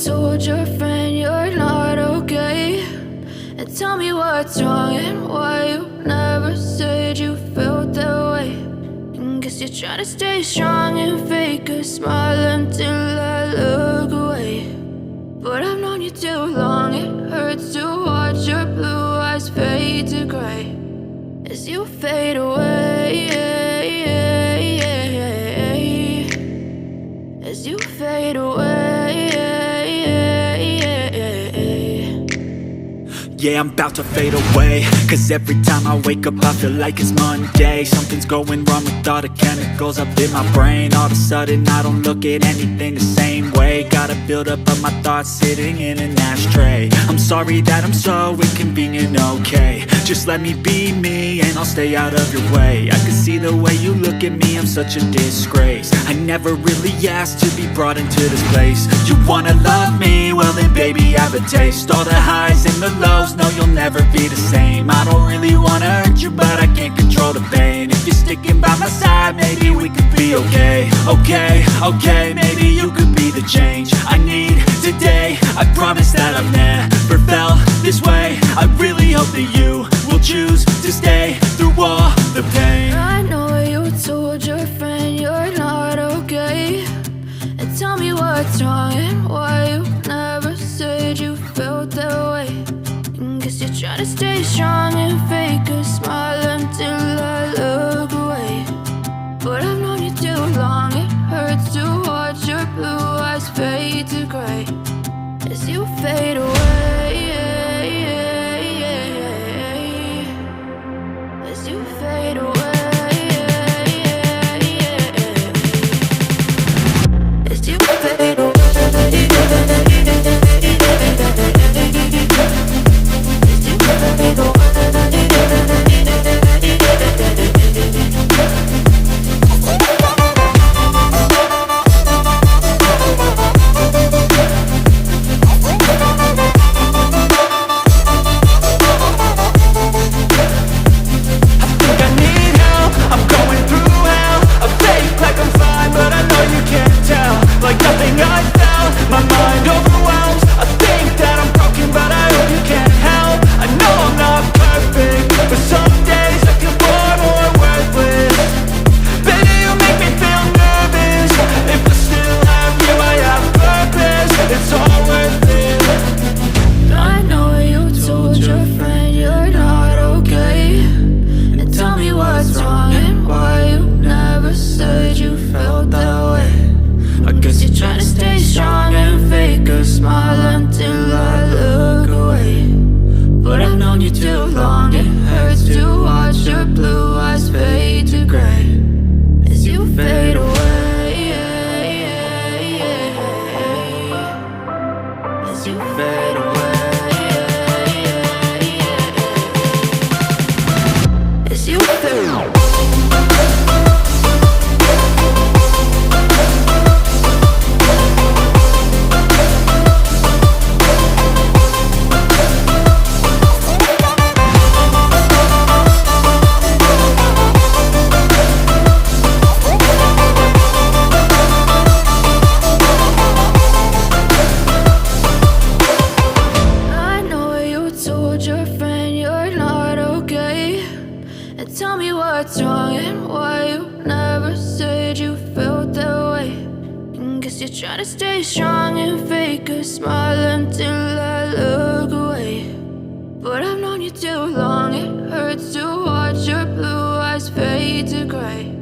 told your friend you're not okay? And tell me what's wrong and why you never said you felt that way. And guess you're trying to stay strong and fake a smile until I look away. But I've known you too long, it hurts to watch your blue eyes fade to gray as you fade away, as you fade away. Yeah, I'm about to fade away, cause every time I wake up I feel like it's Monday. Something's going wrong with all the chemicals up in my brain. All of a sudden I don't look at anything the same way. Got a build-up of my thoughts sitting in an ashtray. I'm sorry that I'm so inconvenient, okay? Just let me be me and I'll stay out of your way. I can see the way you look at me, I'm such a disgrace. I never really asked to be brought into this place. You wanna love me? Well then baby I have a taste. All the highs and the lows, no, you'll never be the same. I don't really wanna hurt you, but I can't control the pain. If you're sticking by my side, maybe we could be okay. Okay, maybe you could be the change I need today. I promise that I've never felt this way. I really hope that you will choose to stay through all the pain. I know you told your friend you're not okay. And tell me what's wrong and why you never said you felt that way. Guess you're trying to stay strong and fake a smile until I look away. But I've known you too long, it hurts to watch your blue eyes fade to gray as you fade away, as you fade away, as you fade away. Tell me what's wrong and why you never said you felt that way. And guess you're trying to stay strong and fake a smile until I look away. But I've known you too long, it hurts to watch your blue eyes fade to gray